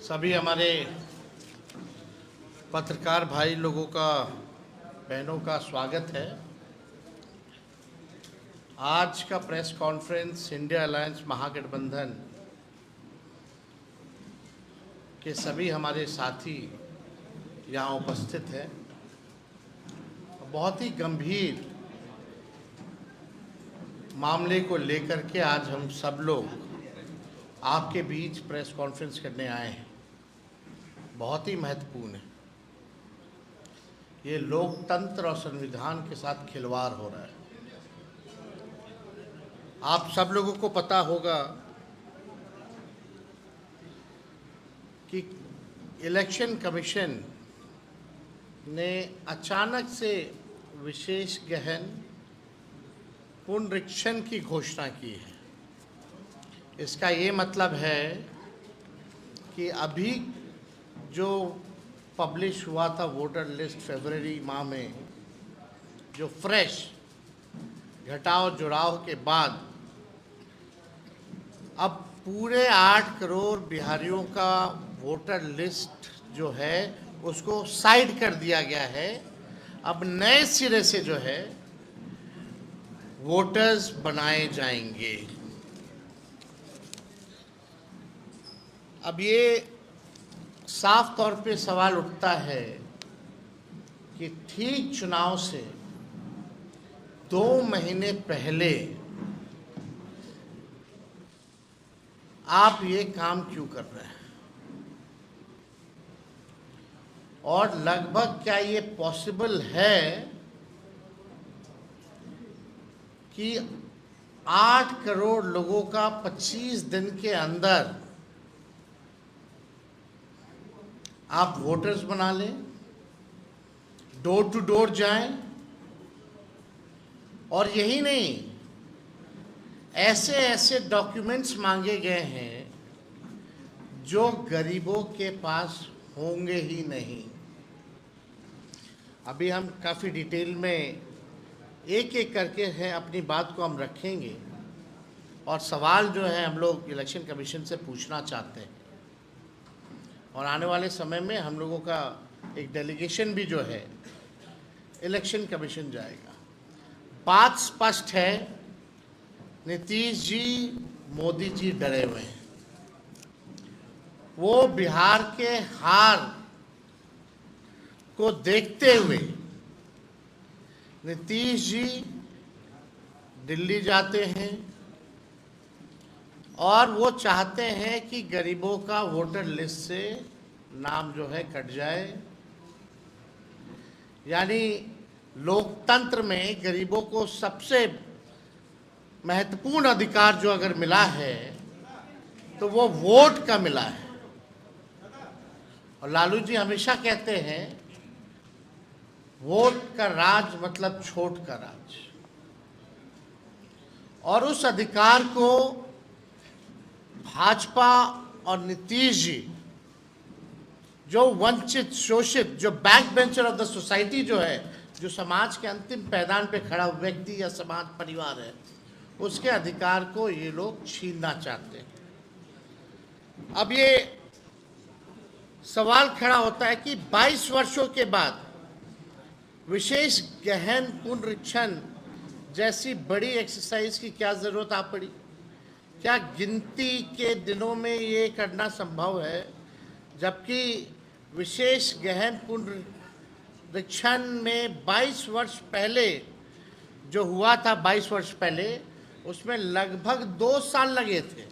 सभी हमारे पत्रकार भाई लोगों का, बहनों का स्वागत है। आज का प्रेस कॉन्फ्रेंस इंडिया अलायंस महागठबंधन के सभी हमारे साथी यहाँ उपस्थित हैं। बहुत ही गंभीर मामले को लेकर के आज हम सब लोग आपके बीच प्रेस कॉन्फ्रेंस करने आए हैं। बहुत ही महत्वपूर्ण है। ये लोकतंत्र और संविधान के साथ खिलवाड़ हो रहा है। आप सब लोगों को पता होगा कि इलेक्शन कमीशन ने अचानक से विशेष गहन पुनरीक्षण की घोषणा की है। इसका ये मतलब है कि अभी जो पब्लिश हुआ था वोटर लिस्ट फरवरी माह में, जो फ्रेश घटाव जुड़ाव के बाद अब पूरे 8 करोड़ बिहारियों का वोटर लिस्ट जो है उसको साइड कर दिया गया है। अब नए सिरे से जो है वोटर्स बनाए जाएंगे। अब ये साफ तौर पे सवाल उठता है कि ठीक चुनाव से 2 महीने पहले आप ये काम क्यों कर रहे हैं, और लगभग क्या ये पॉसिबल है कि 8 करोड़ लोगों का 25 दिन के अंदर आप वोटर्स बना लें, डोर टू डोर जाएं, और यही नहीं, ऐसे ऐसे डॉक्यूमेंट्स मांगे गए हैं जो गरीबों के पास होंगे ही नहीं। अभी हम काफ़ी डिटेल में एक एक करके हैं अपनी बात को हम रखेंगे, और सवाल जो है हम लोग इलेक्शन कमीशन से पूछना चाहते हैं। और आने वाले समय में हम लोगों का एक डेलीगेशन भी जो है इलेक्शन कमीशन जाएगा। बात स्पष्ट है, नीतीश जी, मोदी जी डरे हुए हैं। वो बिहार के हार को देखते हुए नीतीश जी दिल्ली जाते हैं और वो चाहते हैं कि गरीबों का वोटर लिस्ट से नाम जो है कट जाए। यानी लोकतंत्र में गरीबों को सबसे महत्वपूर्ण अधिकार जो अगर मिला है तो वो वोट का मिला है। और लालू जी हमेशा कहते हैं वोट का राज मतलब छोट का राज, और उस अधिकार को भाजपा और नीतीश जी, जो वंचित, शोषित, जो back bencher of the society जो है, जो समाज के अंतिम पैदान पे खड़ा व्यक्ति या समाज परिवार है, उसके अधिकार को ये लोग छीनना चाहते हैं। अब ये सवाल खड़ा होता है कि 22 वर्षों के बाद विशेष गहन पुनरीक्षण जैसी बड़ी एक्सरसाइज की क्या जरूरत आ पड़ी? क्या गिनती के दिनों में ये करना संभव है, जबकि विशेष गहन पुनरीक्षण में 22 वर्ष पहले जो हुआ था, 22 वर्ष पहले उसमें लगभग 2 साल लगे थे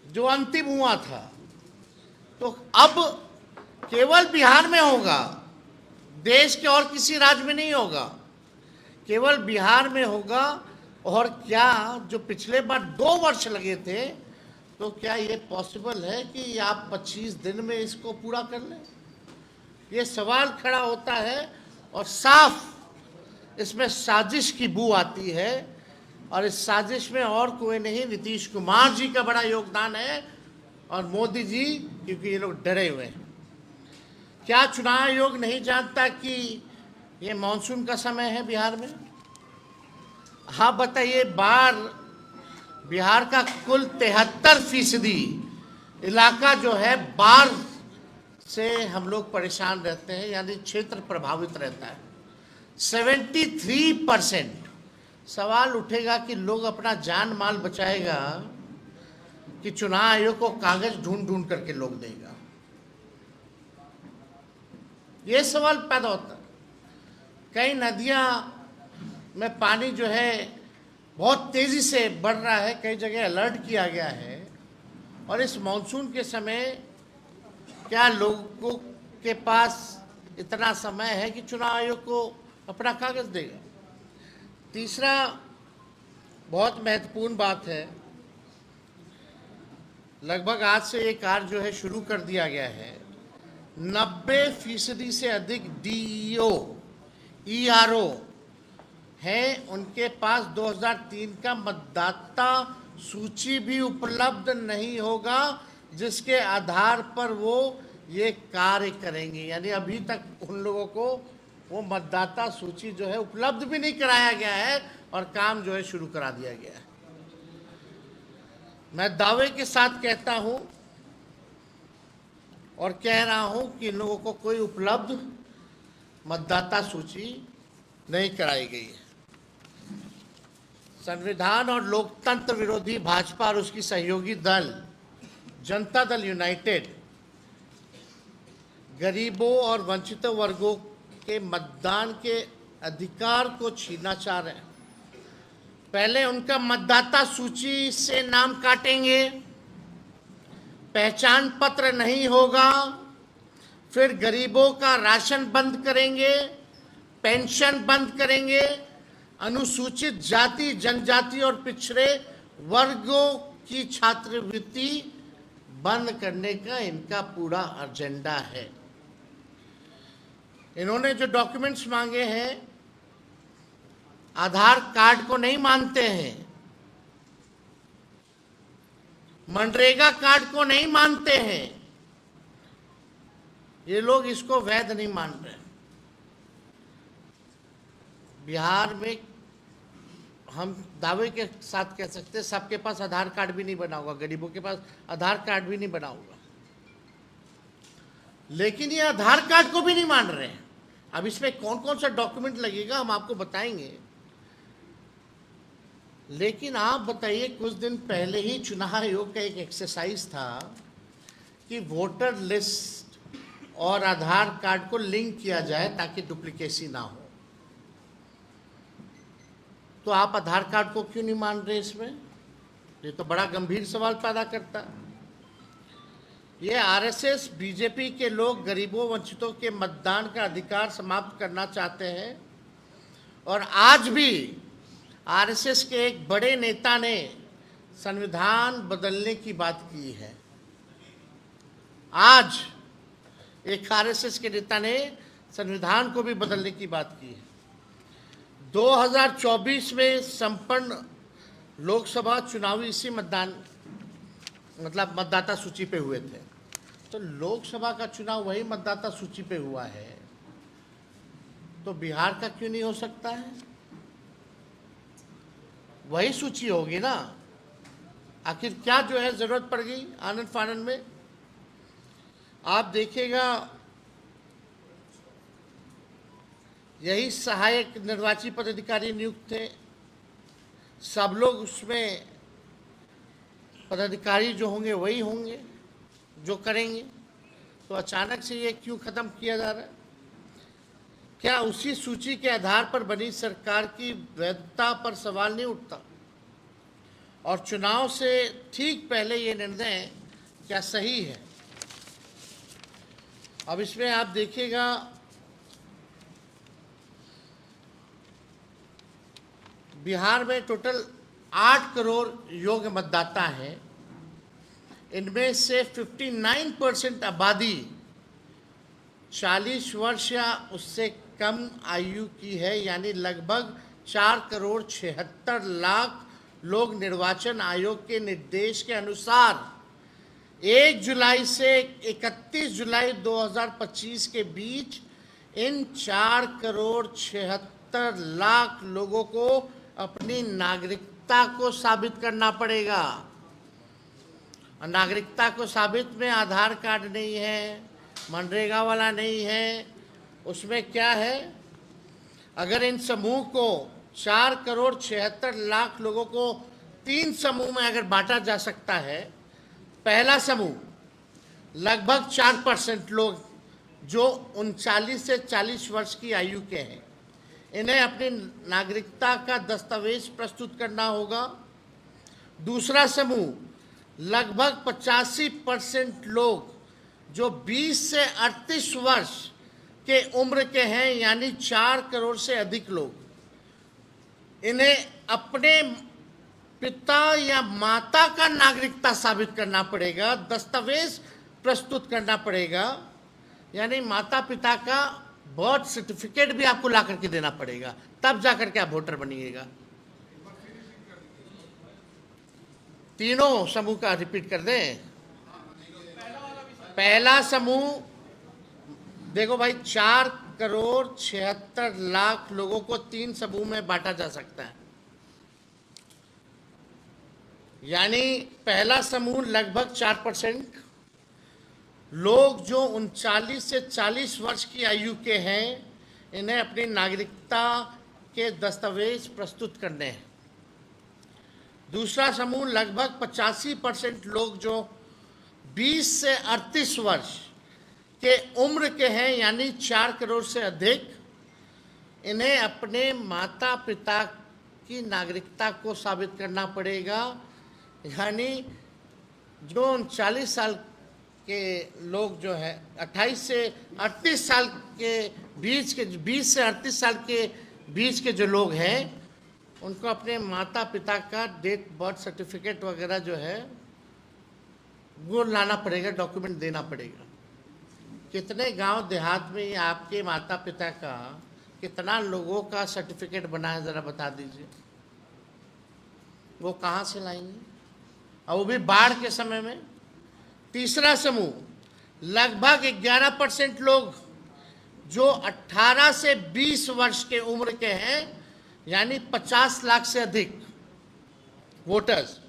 जो अंतिम हुआ था। तो अब केवल बिहार में होगा, देश के और किसी राज्य में नहीं होगा, केवल बिहार में होगा। और क्या जो पिछले बार 2 वर्ष लगे थे, तो क्या ये पॉसिबल है कि आप 25 दिन में इसको पूरा कर लें? ये सवाल खड़ा होता है, और साफ इसमें साजिश की बू आती है। और इस साजिश में और कोई नहीं, नीतीश कुमार जी का बड़ा योगदान है और मोदी जी, क्योंकि ये लोग डरे हुए हैं। क्या चुनाव आयोग नहीं जानता कि ये मानसून का समय है बिहार में? हाँ बताइए, बार बिहार का कुल 73% इलाका जो है बाढ़ से हम लोग परेशान रहते हैं, यानी क्षेत्र प्रभावित रहता है। 73% सवाल उठेगा कि लोग अपना जान माल बचाएगा कि चुनाव आयोग को कागज ढूंढ ढूंढ करके लोग देगा, ये सवाल पैदा होता है। कई नदियां में पानी जो है बहुत तेजी से बढ़ रहा है, कई जगह अलर्ट किया गया है, और इस मानसून के समय क्या लोगों के पास इतना समय है कि चुनाव आयोग को अपना कागज देगा। तीसरा बहुत महत्वपूर्ण बात है, लगभग आज से ये कार्य जो है शुरू कर दिया गया है। 90% से अधिक डीईओ ईआरओ हैं, उनके पास 2003 का मतदाता सूची भी उपलब्ध नहीं होगा जिसके आधार पर वो ये कार्य करेंगे। यानी अभी तक उन लोगों को वो मतदाता सूची जो है उपलब्ध भी नहीं कराया गया है और काम जो है शुरू करा दिया गया है। मैं दावे के साथ कहता हूं और कह रहा हूं कि इन लोगों को कोई उपलब्ध मतदाता सूची नहीं कराई गई है। संविधान और लोकतंत्र विरोधी भाजपा और उसकी सहयोगी दल जनता दल यूनाइटेड गरीबों और वंचित वर्गों के मतदान के अधिकार को छीनना चाह रहे हैं। पहले उनका मतदाता सूची से नाम काटेंगे, पहचान पत्र नहीं होगा, फिर गरीबों का राशन बंद करेंगे, पेंशन बंद करेंगे, अनुसूचित जाति जनजाति और पिछड़े वर्गों की छात्रवृत्ति बंद करने का इनका पूरा एजेंडा है। इन्होंने जो डॉक्यूमेंट्स मांगे हैं, आधार कार्ड को नहीं मानते हैं, मनरेगा कार्ड को नहीं मानते हैं, ये लोग इसको वैध नहीं मान रहे। बिहार में हम दावे के साथ कह सकते हैं सबके पास आधार कार्ड भी नहीं बना होगा, गरीबों के पास आधार कार्ड भी नहीं बना होगा, लेकिन ये आधार कार्ड को भी नहीं मान रहे हैं। अब इसमें कौन कौन सा डॉक्यूमेंट लगेगा हम आपको बताएंगे, लेकिन आप बताइए, कुछ दिन पहले ही चुनाव आयोग का एक एक्सरसाइज था कि वोटर लिस्ट और आधार कार्ड को लिंक किया जाए ताकि डुप्लीकेसी ना हो। तो आप आधार कार्ड को क्यों नहीं मान रहे इसमें? ये तो बड़ा गंभीर सवाल पैदा करता है। ये आरएसएस बीजेपी के लोग गरीबों वंचितों के मतदान का अधिकार समाप्त करना चाहते हैं, और आज भी आरएसएस के एक बड़े नेता ने संविधान बदलने की बात की है। आज एक आरएसएस के नेता ने संविधान को भी बदलने की बात की है। 2024 में संपन्न लोकसभा चुनाव इसी मतदाता सूची पे हुए थे, तो लोकसभा का चुनाव वही मतदाता सूची पे हुआ है, तो बिहार का क्यों नहीं हो सकता है? वही सूची होगी ना। आखिर क्या जो है जरूरत पड़ गई आनंद फानंद में? आप देखिएगा, यही सहायक निर्वाची पदाधिकारी नियुक्त थे, सब लोग उसमें पदाधिकारी जो होंगे वही होंगे जो करेंगे, तो अचानक से ये क्यों खत्म किया जा रहा है? क्या उसी सूची के आधार पर बनी सरकार की वैधता पर सवाल नहीं उठता? और चुनाव से ठीक पहले ये निर्णय क्या सही है? अब इसमें आप देखिएगा, बिहार में टोटल 8 करोड़ योग्य मतदाता हैं। इनमें से 59% आबादी 40 वर्ष या उससे कम आयु की है, यानी लगभग 4,76,00,000 लोग निर्वाचन आयोग के निर्देश के अनुसार 1 जुलाई से 31 जुलाई 2025 के बीच इन 4,76,00,000 लोगों को अपनी नागरिकता को साबित करना पड़ेगा। नागरिकता को साबित में आधार कार्ड नहीं है, मनरेगा वाला नहीं है, उसमें क्या है, अगर इन समूह को 4,76,00,000 लोगों को 3 समूह में अगर बांटा जा सकता है। पहला समूह लगभग 4% लोग जो 39 से 40 वर्ष की आयु के हैं, इन्हें अपनी नागरिकता का दस्तावेज प्रस्तुत करना होगा। दूसरा समूह लगभग 85% लोग जो 20 से 38 वर्ष के उम्र के हैं, यानी 4 करोड़ से अधिक लोग, इन्हें अपने पिता या माता का नागरिकता साबित करना पड़ेगा, दस्तावेज प्रस्तुत करना पड़ेगा, यानी माता पिता का बर्थ सर्टिफिकेट भी आपको ला करके देना पड़ेगा, तब जाकर के आप वोटर बनिएगा। तीनों समूह का रिपीट कर दें। पहला समूह देखो भाई, 4,76,00,000 लोगों को 3 समूह में बांटा जा सकता है, यानी पहला समूह लगभग 4% लोग जो 39 से 40 वर्ष की आयु के हैं, इन्हें अपनी नागरिकता के दस्तावेज प्रस्तुत करने हैं। दूसरा समूह लगभग 85% लोग जो 20 से 38 वर्ष के उम्र के हैं, यानी 4 करोड़ से अधिक, इन्हें अपने माता पिता की नागरिकता को साबित करना पड़ेगा, यानी जो 39 साल के लोग जो है 28 से 38 साल के बीच के, 20 से 38 साल के बीच के जो लोग हैं, उनको अपने माता पिता का डेट बर्थ सर्टिफिकेट वगैरह जो है वो लाना पड़ेगा, डॉक्यूमेंट देना पड़ेगा। कितने गांव देहात में आपके माता पिता का, कितना लोगों का सर्टिफिकेट बना है, ज़रा बता दीजिए। वो कहाँ से लाएंगे, और वो भी बाढ़ के समय में। तीसरा समूह लगभग 11% लोग जो 18 से 20 वर्ष के उम्र के हैं, यानी 50 लाख से अधिक वोटर्स,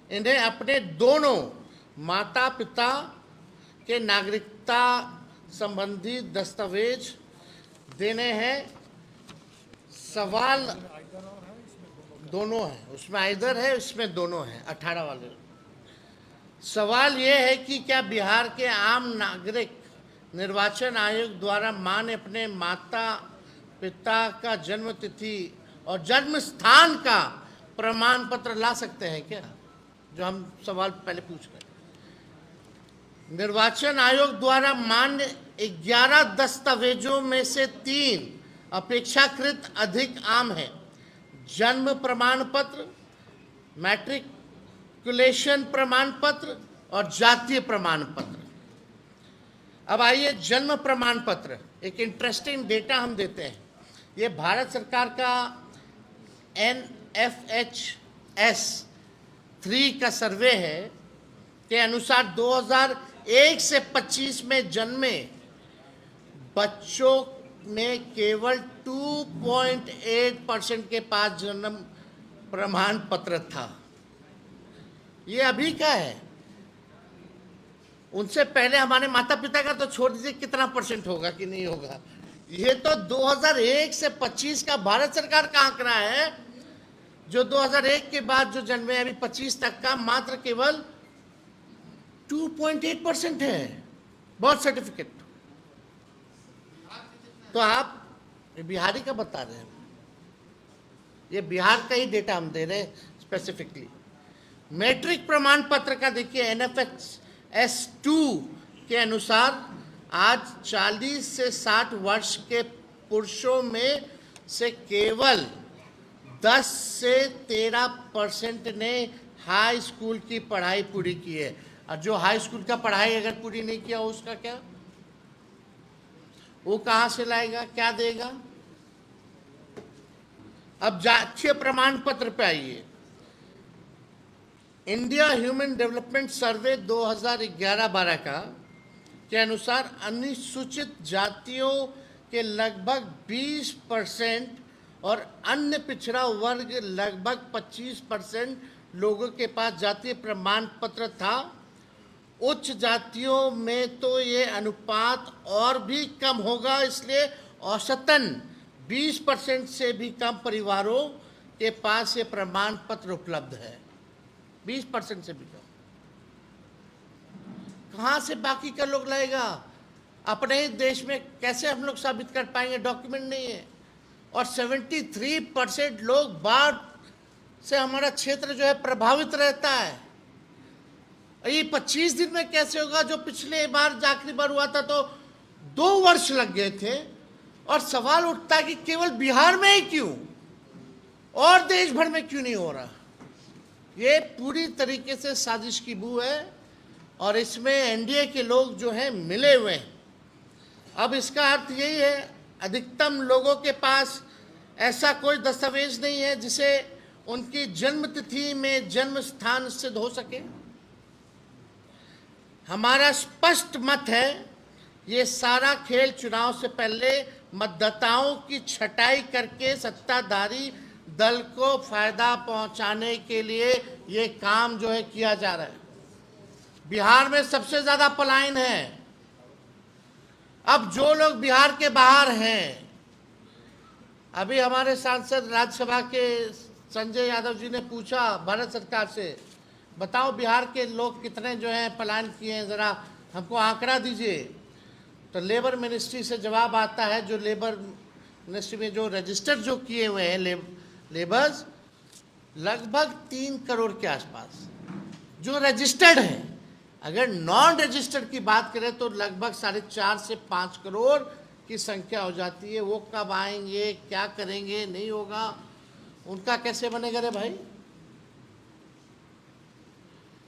इन्हें अपने दोनों माता पिता के नागरिकता संबंधी दस्तावेज देने हैं। सवाल दोनों है, उसमें आइदर है, इसमें दोनों है, 18 वाले। सवाल ये है कि क्या बिहार के आम नागरिक निर्वाचन आयोग द्वारा मान्य अपने माता पिता का जन्म तिथि और जन्म स्थान का प्रमाण पत्र ला सकते हैं क्या, जो हम सवाल पहले पूछ रहे हैं। निर्वाचन आयोग द्वारा मान्य 11 दस्तावेजों में से 3 अपेक्षाकृत अधिक आम है: जन्म प्रमाण पत्र, मैट्रिकुलेशन प्रमाण पत्र और जातीय प्रमाण पत्र। अब आइए, जन्म प्रमाण पत्र, एक इंटरेस्टिंग डेटा हम देते हैं। ये भारत सरकार का NFHS 3 का सर्वे है के अनुसार 2001 से 25 में जन्मे बच्चों में केवल 2.8% के पास जन्म प्रमाण पत्र था। ये अभी का है, उनसे पहले हमारे माता पिता का तो छोड़ दीजिए कितना परसेंट होगा कि नहीं होगा। ये तो 2001 से 25 का भारत सरकार का आंकड़ा है, जो 2001 के बाद जो जन्मे अभी 25 तक का मात्र केवल 2.8% है बर्थ सर्टिफिकेट। तो आप बिहारी का बता रहे हैं, ये बिहार का ही डेटा हम दे रहे हैं स्पेसिफिकली। मैट्रिक प्रमाण पत्र का देखिए, NFHS 2 के अनुसार आज 40 से 60 वर्ष के पुरुषों में से केवल 10 से 13% ने हाई स्कूल की पढ़ाई पूरी की है, और जो हाई स्कूल का पढ़ाई अगर पूरी नहीं किया उसका क्या, वो कहाँ से लाएगा, क्या देगा। अब जातीय प्रमाण पत्र पे आइए। इंडिया ह्यूमन डेवलपमेंट सर्वे 2011-12 का के अनुसार अनुसूचित जातियों के लगभग 20% और अन्य पिछड़ा वर्ग लगभग 25% लोगों के पास जातीय प्रमाण पत्र था, उच्च जातियों में तो ये अनुपात और भी कम होगा, इसलिए औसतन 20% से भी कम परिवारों के पास ये प्रमाण पत्र उपलब्ध है। 20% से भी कम। कहाँ से बाकी का लोग लाएगा? अपने ही देश में कैसे हम लोग साबित कर पाएंगे? डॉक्यूमेंट नहीं है। और 73% लोग बाढ़ से हमारा क्षेत्र जो है प्रभावित रहता है। ये 25 दिन में कैसे होगा? जो पिछले बार आखिरी बार हुआ था तो 2 वर्ष लग गए थे। और सवाल उठता है कि केवल बिहार में ही क्यों, और देश भर में क्यों नहीं हो रहा? ये पूरी तरीके से साजिश की बू है और इसमें एनडीए के लोग जो हैं मिले हुए हैं। अब इसका अर्थ यही है, अधिकतम लोगों के पास ऐसा कोई दस्तावेज नहीं है जिसे उनकी जन्म तिथि में जन्म स्थान सिद्ध हो सके। हमारा स्पष्ट मत है, ये सारा खेल चुनाव से पहले मतदाताओं की छटाई करके सत्ताधारी दल को फायदा पहुंचाने के लिए ये काम जो है किया जा रहा है। बिहार में सबसे ज्यादा पलायन है। अब जो लोग बिहार के बाहर हैं, अभी हमारे सांसद राज्यसभा के संजय यादव जी ने पूछा भारत सरकार से, बताओ बिहार के लोग कितने जो हैं पलायन किए हैं, ज़रा हमको आंकड़ा दीजिए। तो लेबर मिनिस्ट्री से जवाब आता है, जो लेबर मिनिस्ट्री में जो रजिस्टर जो किए हुए हैं लेबर्स, लगभग 3 करोड़ के आसपास जो रजिस्टर्ड हैं। अगर नॉन रजिस्टर्ड की बात करें तो लगभग 4.5 से 5 करोड़ की संख्या हो जाती है। वो कब आएंगे, क्या करेंगे, नहीं होगा, उनका कैसे बनेगा रे भाई?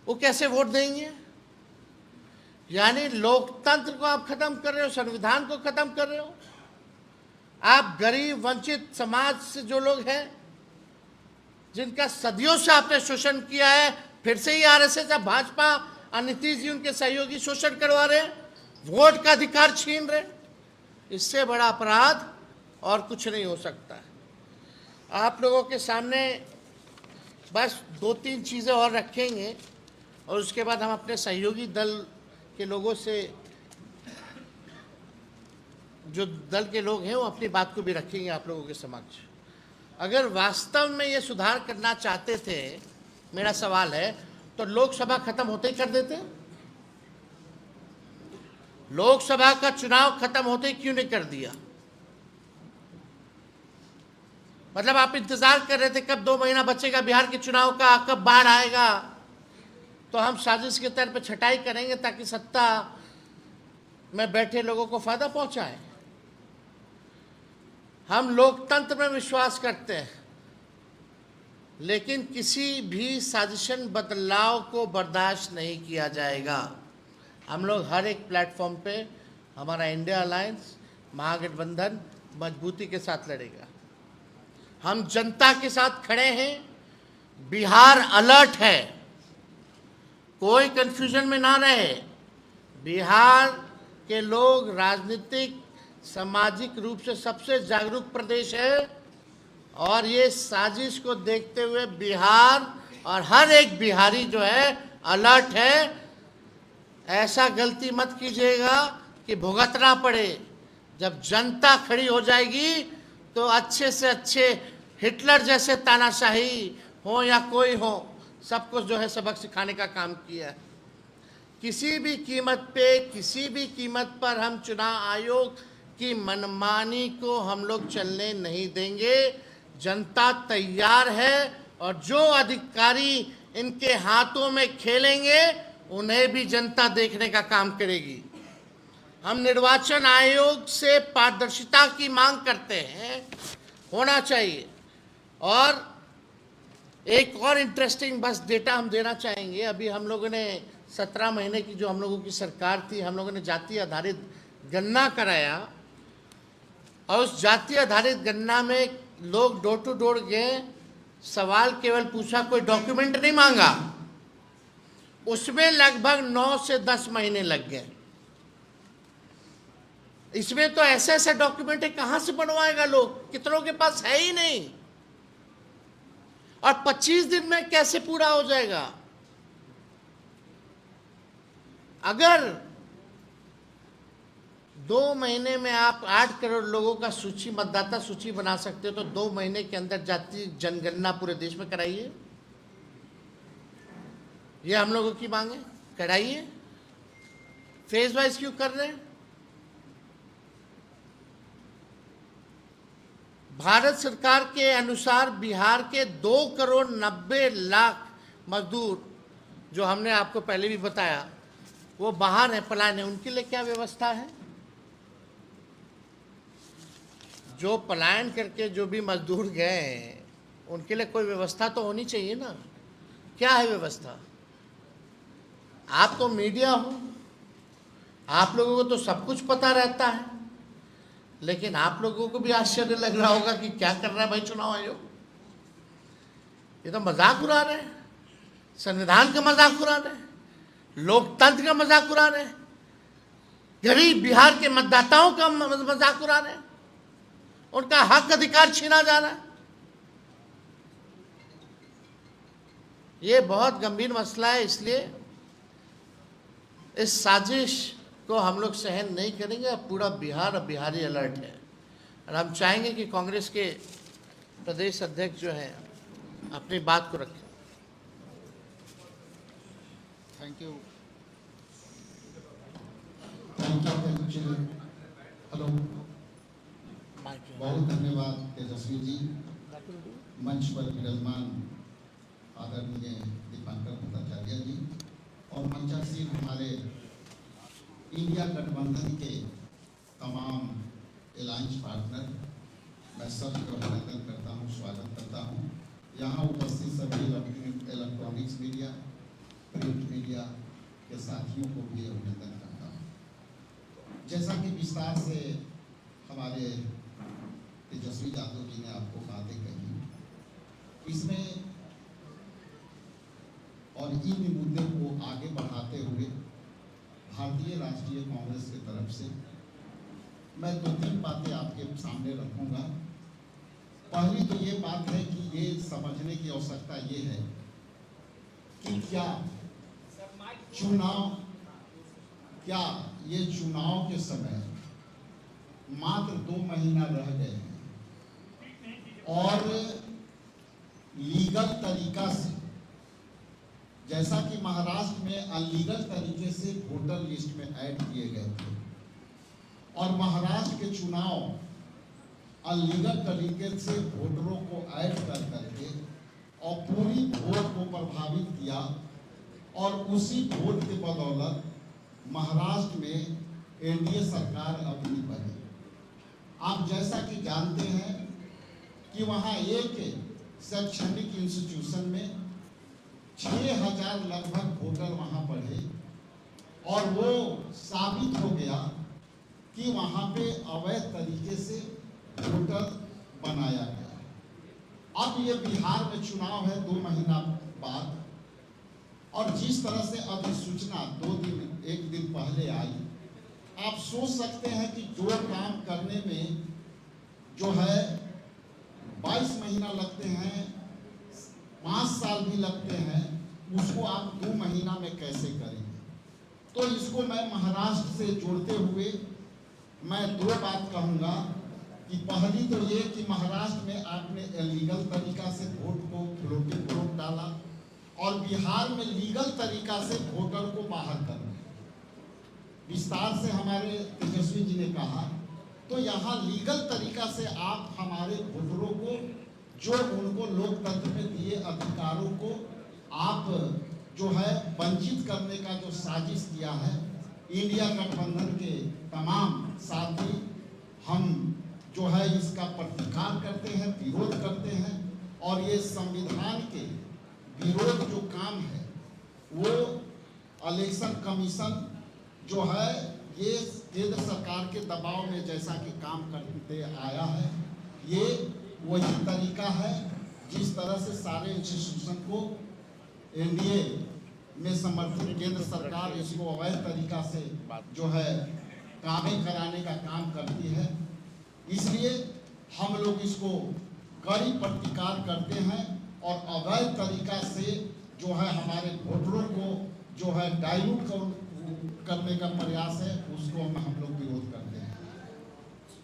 वो कैसे वोट देंगे? यानी लोकतंत्र को आप खत्म कर रहे हो, संविधान को खत्म कर रहे हो। आप गरीब वंचित समाज से जो लोग हैं, जिनका सदियों से आपने शोषण किया है, फिर से ही आरएसएस या भाजपा और नीतीश जी उनके सहयोगी शोषण करवा रहे हैं, वोट का अधिकार छीन रहे। इससे बड़ा अपराध और कुछ नहीं हो सकता है। आप लोगों के सामने बस 2-3 चीज़ें और रखेंगे और उसके बाद हम अपने सहयोगी दल के लोगों से, जो दल के लोग हैं, वो अपनी बात को भी रखेंगे आप लोगों के समक्ष। अगर वास्तव में ये सुधार करना चाहते थे, मेरा सवाल है, तो लोकसभा खत्म होते ही कर देते? लोकसभा का चुनाव खत्म होते ही क्यों नहीं कर दिया? मतलब आप इंतजार कर रहे थे कब 2 महीना बचेगा बिहार के चुनाव का, कब बाढ़ आएगा तो हम साजिश के तौर पे छटाई करेंगे ताकि सत्ता में बैठे लोगों को फायदा पहुंचाए। हम लोकतंत्र में विश्वास करते हैं, लेकिन किसी भी साजिशन बदलाव को बर्दाश्त नहीं किया जाएगा। हम लोग हर एक प्लेटफॉर्म पे हमारा इंडिया अलायंस महागठबंधन मजबूती के साथ लड़ेगा। हम जनता के साथ खड़े हैं। बिहार अलर्ट है, कोई कंफ्यूजन में ना रहे। बिहार के लोग राजनीतिक सामाजिक रूप से सबसे जागरूक प्रदेश है और ये साजिश को देखते हुए बिहार और हर एक बिहारी जो है अलर्ट है। ऐसा गलती मत कीजिएगा कि भुगतना पड़े। जब जनता खड़ी हो जाएगी तो अच्छे से अच्छे हिटलर जैसे तानाशाही हो या कोई हो, सबको जो है सबक सिखाने का काम किया है। किसी भी कीमत पे, किसी भी कीमत पर हम चुनाव आयोग की मनमानी को हम लोग चलने नहीं देंगे। जनता तैयार है और जो अधिकारी इनके हाथों में खेलेंगे उन्हें भी जनता देखने का काम करेगी। हम निर्वाचन आयोग से पारदर्शिता की मांग करते हैं, होना चाहिए। और एक और इंटरेस्टिंग बस डेटा हम देना चाहेंगे। अभी हम लोगों ने 17 महीने की जो हम लोगों की सरकार थी, हम लोगों ने जाति आधारित गणना कराया और उस जाति आधारित गणना में लोग डोर टू डोर गए, सवाल केवल पूछा, कोई डॉक्यूमेंट नहीं मांगा। उसमें लगभग 9 से 10 महीने लग गए। इसमें तो ऐसे ऐसे डॉक्यूमेंट कहां से बनवाएगा लोग, कितनों के पास है ही नहीं। और 25 दिन में कैसे पूरा हो जाएगा? अगर 2 महीने में आप 8 करोड़ लोगों का सूची, मतदाता सूची बना सकते हो, तो 2 महीने के अंदर जातीय जनगणना पूरे देश में कराइए। ये हम लोगों की मांग है, कराइए। फेज वाइज क्यों कर रहे हैं? भारत सरकार के अनुसार बिहार के 2,90,00,000 मजदूर, जो हमने आपको पहले भी बताया, वो बाहर है, पलायन है। उनके लिए क्या व्यवस्था है? जो पलायन करके जो भी मजदूर गए हैं, उनके लिए कोई व्यवस्था तो होनी चाहिए ना। क्या है व्यवस्था? आप तो मीडिया हो, आप लोगों को तो सब कुछ पता रहता है, लेकिन आप लोगों को भी आश्चर्य लग रहा होगा कि क्या कर रहा है भाई चुनाव आयोग। ये तो मजाक उड़ा रहे हैं, संविधान का मजाक उड़ा रहे हैं, लोकतंत्र का मजाक उड़ा रहे हैं, गरीब बिहार के मतदाताओं का मजाक उड़ा रहे हैं, उनका हक अधिकार छीना जा रहा है। ये बहुत गंभीर मसला है, इसलिए इस साजिश को हम लोग सहन नहीं करेंगे। पूरा बिहार और बिहारी अलर्ट है, और हम चाहेंगे कि कांग्रेस के प्रदेश अध्यक्ष जो हैं अपनी बात को रखें। Thank you. हेलो, बहुत धन्यवाद तेजस्वी जी। मंच पर विराजमान आदरणीय दीपांकर भट्टाचार्य जी और मंचासीन हमारे इंडिया गठबंधन के तमाम अलायंस पार्टनर, मैं सबका अभिनंदन करता हूं, स्वागत करता हूं। यहाँ उपस्थित सभी इलेक्ट्रॉनिक्स मीडिया, प्रिंट मीडिया के साथियों को भी अभिनंदन करता हूं। जैसा कि विस्तार से हमारे तेजस्वी यादव जी ने आपको बातें कही, इसमें और इन मुद्दे को आगे बढ़ाते हुए भारतीय राष्ट्रीय कांग्रेस की तरफ से मैं 2-3 बातें आपके सामने रखूंगा। पहली तो ये बात है कि ये समझने की आवश्यकता ये है कि क्या ये चुनाव के समय मात्र 2 महीना रह गए हैं और लीगल तरीका से, जैसा कि महाराष्ट्र में अनलीगल तरीके से वोटर लिस्ट में ऐड किए गए थे और महाराष्ट्र के चुनाव अनलीगल तरीके से वोटरों को ऐड कर करके और पूरी वोट को प्रभावित किया, और उसी वोट के बदौलत महाराष्ट्र में एनडीए सरकार अपनी बनी। आप जैसा कि जानते हैं कि वहाँ एक शैक्षणिक इंस्टीट्यूशन में 6,000 लगभग वोटर वहाँ पढ़े, और वो साबित हो गया कि वहाँ पे अवैध तरीके से वोटर बनाया गया। अब ये बिहार में चुनाव है 2 महीना बाद, और जिस तरह से अधिसूचना 1 दिन पहले आई, आप सोच सकते हैं कि जो काम करने में जो है 22 महीना लगते हैं, 5 साल भी लगते हैं, उसको आप 2 महीना में कैसे करेंगे। तो इसको मैं महाराष्ट्र से जोड़ते हुए मैं 2 बात कहूँगा कि पहली तो ये कि महाराष्ट्र में आपने इलीगल तरीका से वोट को फ्लोटिंग वोट डाला, और बिहार में लीगल तरीका से वोटर को बाहर करना। विस्तार से हमारे तेजस्वी जी ने कहा, तो यहाँ लीगल तरीका से आप हमारे वोटरों को, जो उनको लोकतंत्र में दिए अधिकारों को आप जो है वंचित करने का जो साजिश किया है, इंडिया गठबंधन के तमाम साथी हम जो है इसका प्रतिकार करते हैं, विरोध करते हैं, और ये संविधान के विरोध जो काम है वो इलेक्शन कमीशन जो है ये केंद्र सरकार के दबाव में जैसा कि काम करते आया है, ये वही तरीका है जिस तरह से सारे इंस्टीट्यूशन को एनडीए में समर्थित केंद्र सरकार इसको अवैध तरीका से जो है कामें कराने का काम करती है। इसलिए हम लोग इसको कड़ी प्रतिकार करते हैं, और अवैध तरीका से जो है हमारे वोटरों को जो है डाइल्यूट करने का प्रयास है, उसको हम लोग विरोध करते हैं।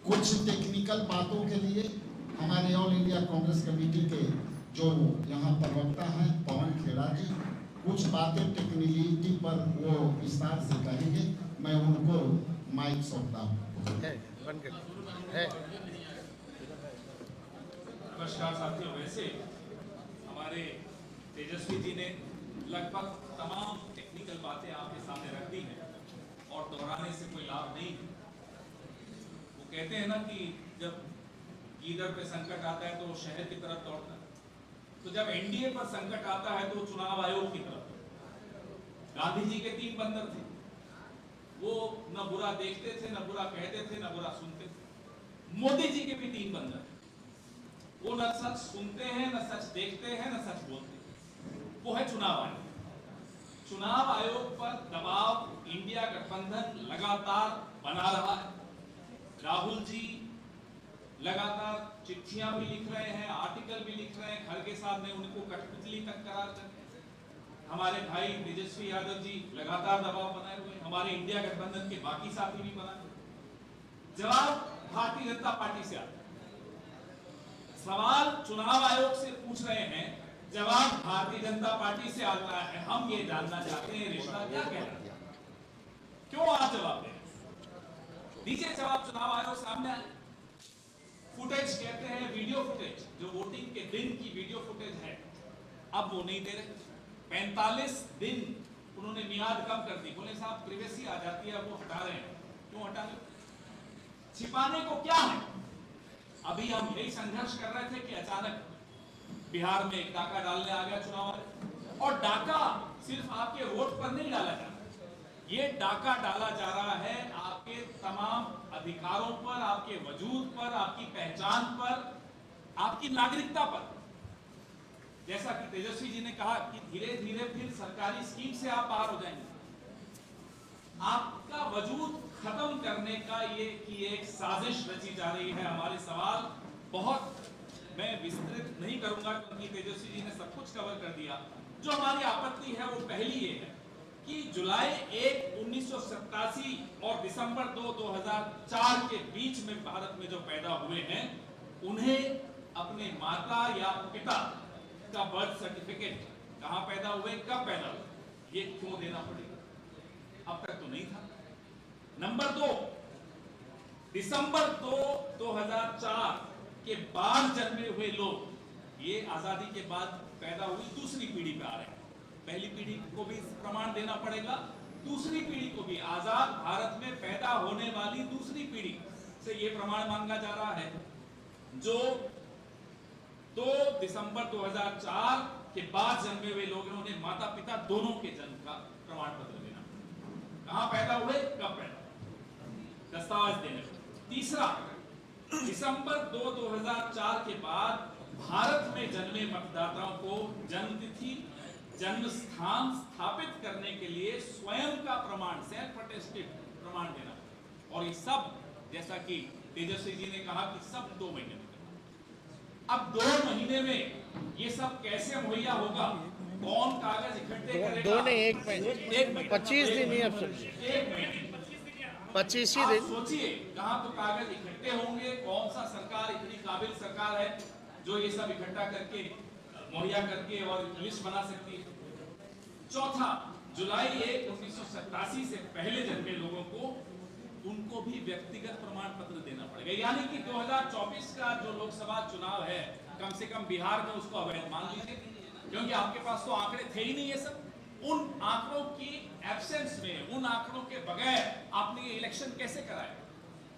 कुछ टेक्निकल बातों के लिए हमारे ऑल इंडिया कांग्रेस कमेटी के जो यहाँ प्रवक्ता हैं पवन खेड़ा जी, कुछ बातें टेक्निकलिटी पर वो विस्तार से कहेंगे। मैं उनको माइक सौंपता हूँ। नमस्कार साथियों, वैसे हमारे तेजस्वी जी ने लगभग तमाम टेक्निकल बातें आपके सामने रख दी हैं और दोहराने से कोई लाभ नहीं है। वो कहते हैं ना कि जब गीदड़ पे संकट आता है तो वो शहर की तरफ दौड़ता है, तो जब एनडीए पर संकट आता है तो चुनाव आयोग की तरफ। गांधी जी के 3 बंदर थे, वो न बुरा देखते थे, न बुरा कहते थे, न बुरा सुनते थे। मोदी जी के भी 3 बंदर हैं, वो न सच सुनते हैं, न सच देखते हैं, न सच बोलते हैं। वो है चुनाव आयोग। चुनाव आयोग पर दबाव इंडिया गठबंधन लगातार बना रहा है। राहुल जी लगातार चिट्ठियां भी लिख रहे हैं, आर्टिकल भी लिख रहे हैं, खड़गे साहब ने उनको कठपुतली तक करार कर। हमारे भाई तेजस्वी यादव जी लगातार दबाव बनाए हुए, हमारे इंडिया गठबंधन के बाकी साथी भी बनाए हुए। जवाब भारतीय जनता पार्टी से आता है। सवाल चुनाव आयोग से पूछ रहे हैं, जवाब भारतीय जनता पार्टी से आता है। हम ये जानना चाहते हैं रिश्ता क्या कह रहा है, क्यों आप जवाब दे रहे? दीजिए जवाब, चुनाव आयोग सामने आए। फुटेज कहते हैं, वीडियो फुटेज, जो वोटिंग के दिन की वीडियो फुटेज है, अब वो नहीं दे रहे। 45 दिन उन्होंने मियाद कम कर दी। बोले साहब प्रिवेसी आ जाती है, वो हटा रहे हैं। क्यों हटा रहे? छिपाने को क्या है? अभी हम यही संघर्ष कर रहे थे कि अचानक बिहार में एक डाका डालने आ गया चुनाव आयोग। और डाका सिर्फ आपके वोट पर नहीं डाला जा रहा, ये डाका डाला जा रहा है आपके तमाम अधिकारों पर, आपके वजूद पर, आपकी पहचान पर, आपकी नागरिकता पर। जैसा कि तेजस्वी जी ने कहा कि धीरे धीरे फिर सरकारी स्कीम से आप बाहर हो जाएंगे। आपका वजूद खत्म करने का ये कि एक साजिश रची जा रही है। हमारे सवाल बहुत मैं विस्तृत नहीं करूंगा क्योंकि तेजस्वी जी ने सब कुछ कवर कर दिया। जो हमारी आपत्ति है वो पहली ये है कि जुलाई 1, 1987 और दिसंबर 2, 2004 के बीच में भारत में जो पैदा हुए हैं, उन्हें अपने माता या पिता का बर्थ सर्टिफिकेट, कहां पैदा हुए, कब पैदा हुए, ये क्यों देना पड़ेगा? अब तक तो नहीं था। नंबर 2, दिसंबर 2, 2004 के बाद जन्मे हुए लोग, ये आजादी के बाद पैदा हुई दूसरी पीढ़ी पे आ रहे हैं। पहली पीढ़ी को भी प्रमाण देना पड़ेगा, दूसरी पीढ़ी को भी। आजाद भारत में पैदा होने वाली दूसरी पीढ़ी से ये प्रमाण मांगा जा रहा है, जो 2 दिसंबर 2004 के बाद जन्मे हुए लोग, उन्हें माता पिता दोनों के जन्म का प्रमाण पत्र देना, कहां पैदा हुए, कब पैदा, दस्तावेज देने। तीसरा, दिसंबर 2, 2004 के बाद भारत में जन्मे मतदाताओं को जन्मतिथि, जन्म स्थान स्थापित करने के लिए स्वयं का प्रमाण, सेल्फ अटेस्टेड प्रमाण देना। और ये सब, जैसा कि तेजस्वी जी ने कहा कि सब 2 महीने में। अब 2 महीने में ये सब कैसे मुहैया होगा? कौन कागज इकट्ठे करेगा? 2 नहीं, 1 महीने, 25 दिन ही, अब 1 महीने 25 ही दिन। सोचिए कहां तो कागज इकट्ठे होंगे। कौन सा सरकार इतनी काबिल सरकार है जो ये सब इकट्ठा करके, मुहैया करके और लिस्ट बना सकती है? चौथा, जुलाई 1, 1987 से पहले जन्मे लोगों को, उनको भी व्यक्तिगत प्रमाण पत्र देना पड़ेगा। यानी कि 2024 का जो लोकसभा चुनाव है, कम से कम बिहार में उसको अवैध मान लीजिए, क्योंकि आपके पास तो आंकड़े थे ही नहीं। ये सब उन आंकड़ों की एब्सेंस में, उन आंकड़ों के बगैर आपने ये इलेक्शन कैसे कराया?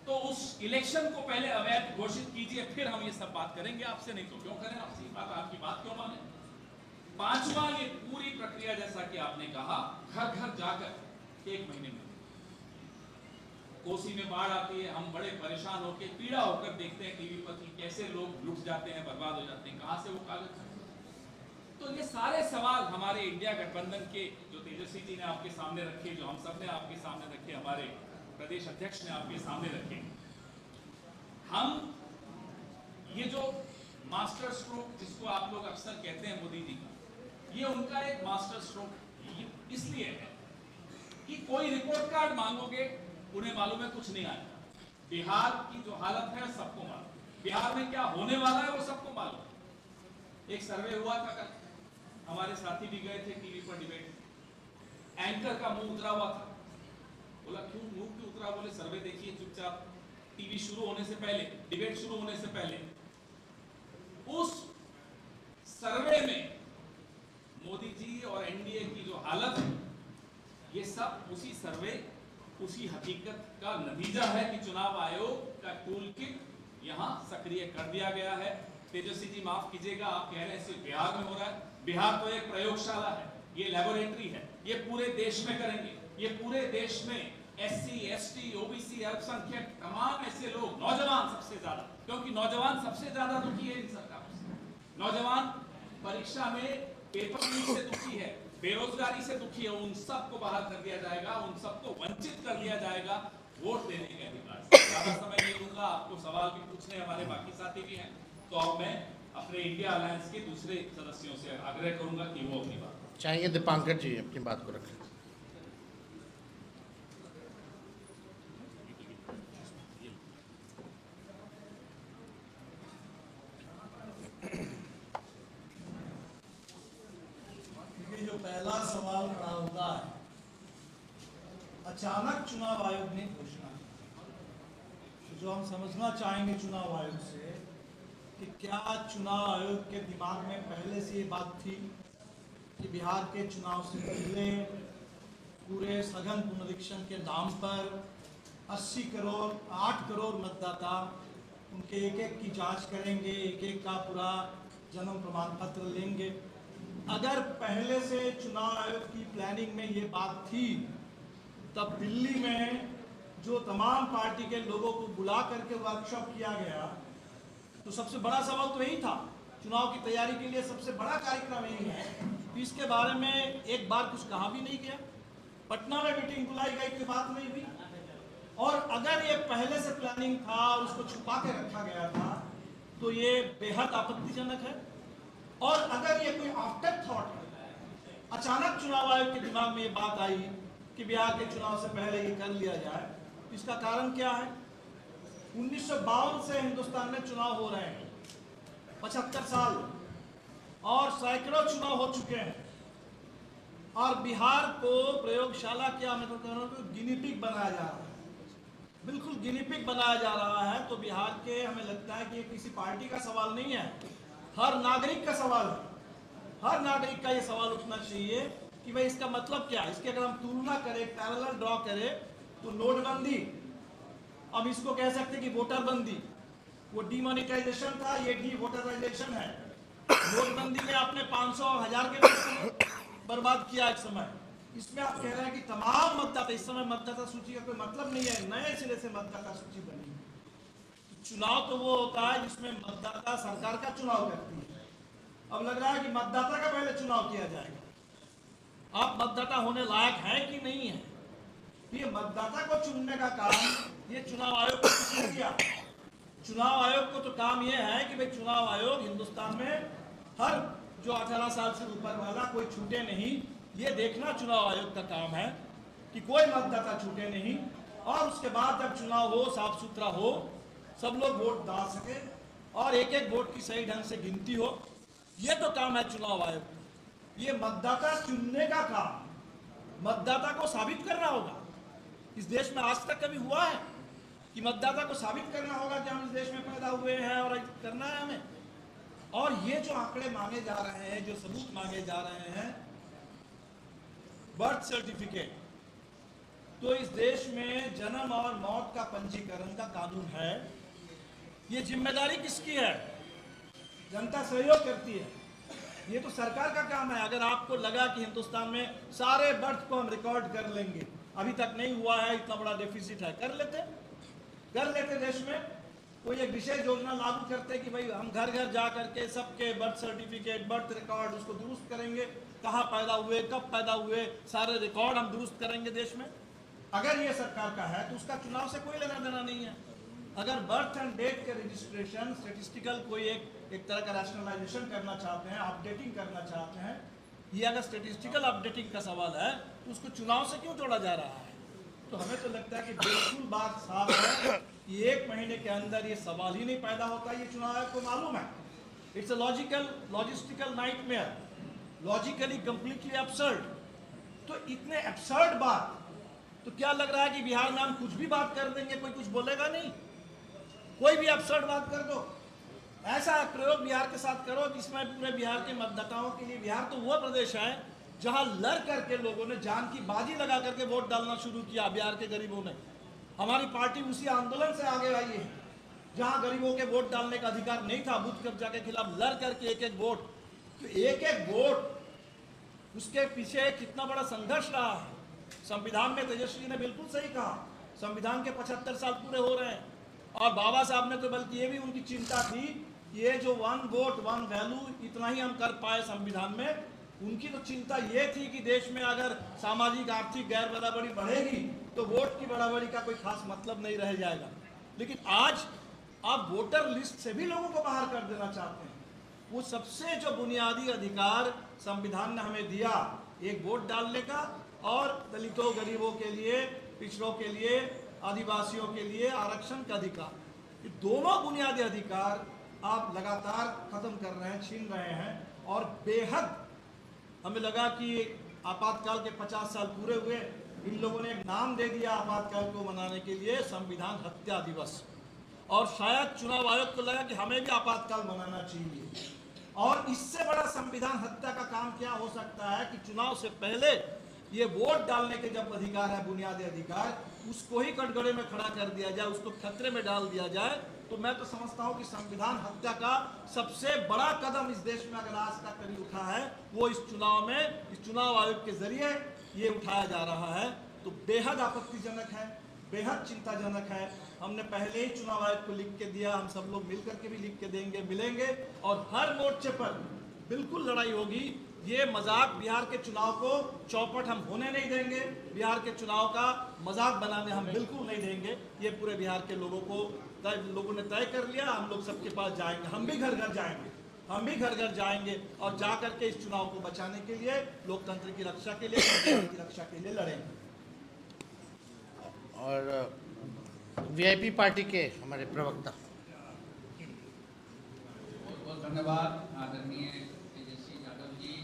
तो उस इलेक्शन को पहले अवैध घोषित कीजिए, फिर हम ये सब बात करेंगे आपसे। नहीं तो क्यों करें आपसे बात, आपकी बात क्यों माने? पांचवा, ये पूरी प्रक्रिया जैसा कि आपने कहा, घर घर जाकर 1 महीने में। कोसी में बाढ़ आती है, हम बड़े परेशान होकर, पीड़ा होकर देखते हैं टीवी पर कि कैसे लोग लुट जाते हैं, बर्बाद हो जाते हैं, कहां से वो कागज। तो ये सारे सवाल हमारे इंडिया गठबंधन के, जो तेजस्वी जी ने आपके सामने रखे, जो हम सब ने आपके सामने रखे, हमारे प्रदेश अध्यक्ष ने आपके सामने रखे। हम ये जो मास्टर स्ट्रोक जिसको आप लोग अक्सर कहते हैं मोदी जी का, ये उनका एक मास्टर स्ट्रोक इसलिए है कि कोई रिपोर्ट कार्ड मांगोगे, उन्हें मालूम है कुछ नहीं आएगा। बिहार की जो हालत है सबको मालूम, बिहार में क्या होने वाला है वो सबको मालूम। एक सर्वे हुआ था कल, हमारे साथी भी गए थे टीवी पर डिबेट, एंकर का मुंह उतरा हुआ था। बोला क्यों मुंह क्यों उतरा? बोले सर्वे देखिए चुपचाप, टीवी शुरू होने से पहले, डिबेट शुरू होने से पहले उस सर्वे में मोदी जी और एनडीए की जो हालत है, ये सब उसी सर्वे, उसी हकीकत का नतीजा है कि चुनाव आयोग का टूल किट यहां सक्रिय कर दिया गया है। तेजस्वी जी माफ कीजिएगा, आप कह रहे हैं सिर्फ बिहार में हो रहा है। बिहार तो एक प्रयोगशाला है, ये लैबोरेटरी है, ये पूरे देश में करेंगे। ये पूरे देश में एससी, एसटी, ओबीसी, अल्पसंख्यक, तमाम ऐसे लोग, नौजवान सबसे ज्यादा, क्योंकि नौजवान सबसे ज्यादा दुखी है इन सरकारों से। नौजवान परीक्षा में पेपर लीक से दुखी है, बेरोजगारी से दुखी है, उन सबको बाहर कर दिया जाएगा, उन सबको वंचित कर दिया जाएगा वोट देने के अधिकार से। ज्यादा समय नहीं दूंगा, आपको सवाल भी पूछने हमारे बाकी साथी भी हैं, तो अब मैं अपने इंडिया अलायंस के दूसरे सदस्यों से आग्रह करूंगा कि वो अपनी बात चाहिए। दीपांकर जी अपनी बात को रखें। जो पहला सवाल खड़ा होता है, अचानक चुनाव आयोग ने घोषणा की, जो हम समझना चाहेंगे चुनाव आयोग से कि क्या चुनाव आयोग के दिमाग में पहले से ये बात थी कि बिहार के चुनाव से पहले पूरे सघन पुनरीक्षण के नाम पर 80 करोड़ 8 करोड़ मतदाता, उनके एक एक की जांच करेंगे, एक एक का पूरा जन्म प्रमाण पत्र लेंगे। अगर पहले से चुनाव आयोग की प्लानिंग में ये बात थी, तब दिल्ली में जो तमाम पार्टी के लोगों को बुला करके वर्कशॉप किया गया, तो सबसे बड़ा सवाल तो यही था। चुनाव की तैयारी के लिए सबसे बड़ा कार्यक्रम यही है, तो इसके बारे में एक बार कुछ कहा भी नहीं गया। पटना में मीटिंग बुलाई गई, कोई बात नहीं हुई। और अगर ये पहले से प्लानिंग था और उसको छुपा के रखा गया था, तो ये बेहद आपत्तिजनक है। और अगर ये कोई आफ्टर थॉट है, अचानक चुनाव आयोग के दिमाग में ये बात आई कि बिहार के चुनाव से पहले ये कर लिया जाए, इसका कारण क्या है? 1952 से हिंदुस्तान में चुनाव हो रहे हैं, 75 साल, और सैकड़ों चुनाव हो चुके हैं, और बिहार को प्रयोगशाला क्या, मैं तो कह रहा हूँ, गिनी पिग बनाया जा रहा है, बिल्कुल गिनी पिग बनाया जा रहा है। तो बिहार के, हमें लगता है कि ये किसी पार्टी का सवाल नहीं है, हर नागरिक का सवाल है। हर नागरिक का ये सवाल उठना चाहिए कि भाई इसका मतलब क्या है। इसकी अगर हम तुलना करें, पैरेलल ड्रॉ करें, तो नोटबंदी, अब इसको कह सकते हैं कि वोटर बंदी, वो डीमोनेटाइजेशन था, ये डी वोटराइजेशन है। नोटबंदी में आपने 500 और 1000 के नोट बर्बाद किया एक समय। इसमें आप कह रहे हैं कि तमाम मतदाता, इस समय मतदाता सूची का कोई मतलब नहीं है, नए सिरे से मतदाता सूची बनी। चुनाव तो वो होता है जिसमें मतदाता सरकार का चुनाव करती है। अब लग रहा है कि मतदाता का पहले चुनाव किया जाएगा। आप मतदाता होने लायक है कि नहीं है, ये मतदाता को चुनने का काम ये चुनाव आयोग को किसने किया? चुनाव आयोग को तो काम ये है कि भाई चुनाव आयोग हिंदुस्तान में हर जो 18 साल से ऊपर वाला कोई छूटे नहीं, ये देखना चुनाव आयोग का काम है कि कोई मतदाता छूटे नहीं। और उसके बाद जब चुनाव हो, साफ सुथरा हो, सब लोग वोट डाल सके और एक एक वोट की सही ढंग से गिनती हो, ये तो काम है चुनाव आयोग। ये मतदाता चुनने का काम मतदाता को साबित करना होगा। इस देश में आज तक कभी हुआ है कि मतदाता को साबित करना होगा कि हम इस देश में पैदा हुए हैं और करना है हमें? और ये जो आंकड़े मांगे जा रहे हैं, जो सबूत मांगे जा रहे हैं, बर्थ सर्टिफिकेट, तो इस देश में जन्म और मौत का पंजीकरण का कानून है। ये जिम्मेदारी किसकी है? जनता सहयोग करती है, ये तो सरकार का काम है। अगर आपको लगा कि हिंदुस्तान में सारे बर्थ को हम रिकॉर्ड कर लेंगे, अभी तक नहीं हुआ है, इतना बड़ा डेफिसिट है, कर लेते देश में कोई एक विशेष योजना लागू करते कि भाई हम घर घर जा करके सबके बर्थ सर्टिफिकेट, बर्थ रिकॉर्ड उसको दुरुस्त करेंगे, कहाँ पैदा हुए, कब पैदा हुए, सारे रिकॉर्ड हम दुरुस्त करेंगे देश में। अगर ये सरकार का है तो उसका चुनाव से कोई लेना देना नहीं है। अगर बर्थ एंड डेट के रजिस्ट्रेशन, स्टेटिस्टिकल कोई एक तरह का रैशनलाइजेशन करना चाहते हैं, अपडेटिंग करना चाहते हैं, ये अगर स्टेटिस्टिकल अपडेटिंग का सवाल है तो उसको चुनाव से क्यों जोड़ा जा रहा है? तो हमें तो लगता है कि बिल्कुल बात साफ है कि 1 महीने के अंदर ये सवाल ही नहीं पैदा होता, ये चुनाव आयोग को मालूम है। It's a logistical nightmare, logically completely absurd. तो इतने एब्सर्ड बात, तो क्या लग रहा है कि बिहार में हम कुछ भी बात कर देंगे, कोई कुछ बोलेगा नहीं? कोई भी एब्सर्ड बात कर दो, ऐसा प्रयोग बिहार के साथ करो जिसमें पूरे बिहार के मतदाताओं के लिए, बिहार तो वो प्रदेश है जहां लड़ करके लोगों ने जान की बाजी लगा करके वोट डालना शुरू किया। बिहार के गरीबों ने, हमारी पार्टी उसी आंदोलन से आगे आई है जहां गरीबों के वोट डालने का अधिकार नहीं था, बूथ कब्जा के खिलाफ लड़ करके एक एक वोट, तो एक एक वोट, उसके पीछे कितना बड़ा संघर्ष रहा है। संविधान में तेजस्वी ने बिल्कुल सही कहा, संविधान के 75 साल पूरे हो रहे हैं, और बाबा साहब ने तो बल्कि ये भी उनकी चिंता थी, ये जो 1 वोट 1 वैल्यू, इतना ही हम कर पाए संविधान में। उनकी तो चिंता ये थी कि देश में अगर सामाजिक आर्थिक गैर बराबरी बढ़ेगी तो वोट की बराबरी का कोई खास मतलब नहीं रह जाएगा। लेकिन आज आप वोटर लिस्ट से भी लोगों को बाहर कर देना चाहते हैं। वो सबसे जो बुनियादी अधिकार संविधान ने हमें दिया, एक वोट डालने का, और दलितों गरीबों के लिए, पिछड़ों के लिए, आदिवासियों के लिए आरक्षण का अधिकार, ये दोनों बुनियादी अधिकार आप लगातार खत्म कर रहे हैं, छीन रहे हैं। और बेहद हमें लगा कि आपातकाल के 50 साल पूरे हुए, इन लोगों ने एक नाम दे दिया आपातकाल को मनाने के लिए, संविधान हत्या दिवस। और शायद चुनाव आयोग को लगा कि हमें भी आपातकाल मनाना चाहिए। और इससे बड़ा संविधान हत्या का काम क्या हो सकता है कि चुनाव से पहले ये वोट डालने के जब अधिकार है, बुनियादी अधिकार, उसको ही कटघरे में खड़ा कर दिया जाए, उसको खतरे में डाल दिया जाए। तो मैं तो समझता हूँ कि संविधान हत्या का सबसे बड़ा कदम इस देश में अगर आज तक कभी उठा है, वो इस चुनाव में, इस चुनाव आयोग के जरिए ये उठाया जा रहा है। तो बेहद आपत्तिजनक है, बेहद चिंताजनक है। हमने पहले ही चुनाव आयोग को लिख के दिया, हम सब लोग मिल करके भी लिख के देंगे, मिलेंगे, और हर मोर्चे पर बिल्कुल लड़ाई होगी। ये मजाक, बिहार के चुनाव को चौपट हम होने नहीं देंगे, बिहार के चुनाव का मजाक बनाने हम बिल्कुल नहीं देंगे। ये पूरे बिहार के लोगों ने तय कर लिया, हम लोग सबके पास जाएंगे, हम भी घर घर जाएंगे, हम भी घर घर जाएंगे, और जा करके इस चुनाव को बचाने के लिए, लोकतंत्र की रक्षा के लिए, संविधान की रक्षा के लिए लड़ेंगे। और वीआईपी पार्टी के हमारे प्रवक्ता। बहुत बहुत धन्यवाद आदरणीय तेजस्वी यादव जी,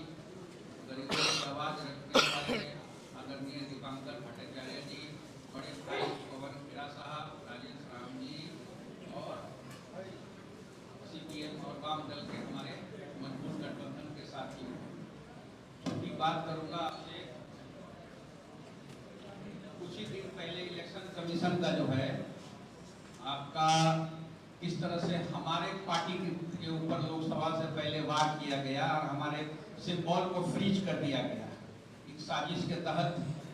गरीबों की आवाज रखने वाले आदरणीय दीपांकर भट्टाचार्य जी, बड़े भाई पवन खेड़ा साहब, राजेश राम जी, और सीपीएम और वाम दल के हमारे मजबूत गठबंधन के साथी। छोटी बात करूंगा आपसे। कुछ ही दिन पहले इलेक्शन कमीशन का जो है आपका किस तरह से हमारे पार्टी के ऊपर लोकसभा से पहले वार किया गया और हमारे सिंबल को फ्रीज कर दिया गया, एक साजिश के तहत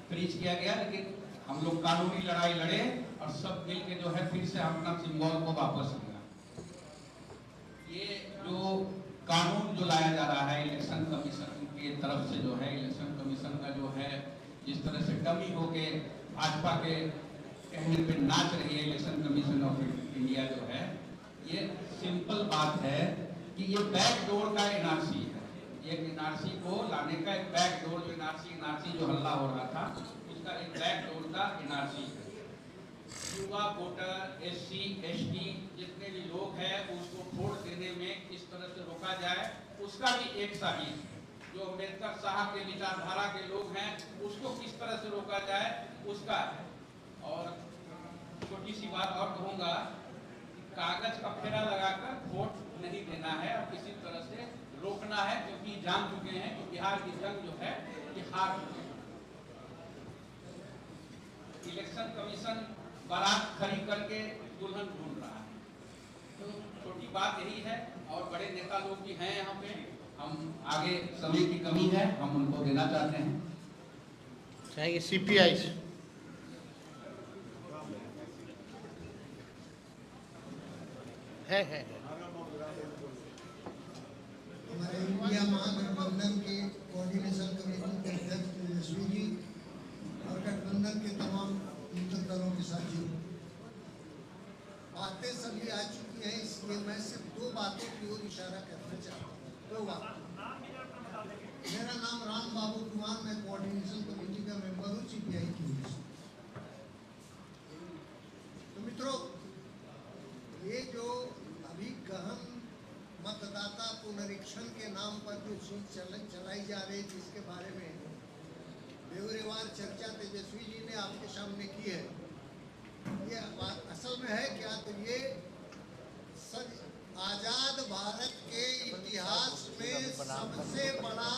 फ्रीज किया गया। लेकिन हम लोग कानूनी लड़ाई लड़े और सब मिल के जो है फिर से अपना सिंबल को वापस लिया। ये जो कानून जो लाया जा रहा है इलेक्शन कमीशन की तरफ से, जो है इलेक्शन कमीशन का जो है जिस तरह से डमी होके भाजपा के कहने पे नाच रही है इलेक्शन कमीशन ऑफ इंडिया, जो है ये सिंपल बात है कि ये बैकडोर का एनआरसी है। ये एनआरसी को लाने का एक बैकडोर, जो एनआरसी जो हल्ला हो रहा था उसका एक बैकडोर का एनआरसी है। युवा वोटर, एससी, एसटी जितने भी लोग हैं उसको वोट देने में किस तरह से रोका जाए, उसका भी एक साजिश है। जो अम्बेडकर साहब के विचारधारा के लोग हैं उसको किस तरह से रोका जाए, उसका है। और छोटी सी बात और कहूँगा, कागज का फेरा लगाकर वोट नहीं देना है और किसी तरह से रोकना है, क्योंकि जान चुके हैं कि बिहार की जंग जो है ये हार चुके हैं। इलेक्शन कमीशन बारात खड़ी करके दुल्हन ढूंढ रहा है। तो छोटी बात यही है, और बड़े नेता लोग भी हैं यहाँ पे, हम आगे समय की कमी है, हम उनको देना चाहते हैं। चाहिए सीपीआई से है। हमारे इंडिया महागठबंधन के कोऑर्डिनेशन कमेटी के अध्यक्ष तेजस्वी जी और गठबंधन के तमाम मित्र दलों के साथियों, बातें सभी आ चुकी हैं, इसलिए मैं सिर्फ 2 बातों की ओर इशारा करना चाहता हूँ। 2 बात। मेरा नाम राम बाबू कुमार, मैं कोऑर्डिनेशन कमेटी का द मेंबर हूँ CPI की ओर से। तो मित्रों, ये जो अभी गहन मतदाता पुनरीक्षण के नाम पर जो चीज चलाई जा रही थी, इसके बारे में बेवरेवार चर्चा तेजस्वी जी ने आपके सामने की है। ये बात असल में है क्या? तो ये आजाद भारत के इतिहास में सबसे बड़ा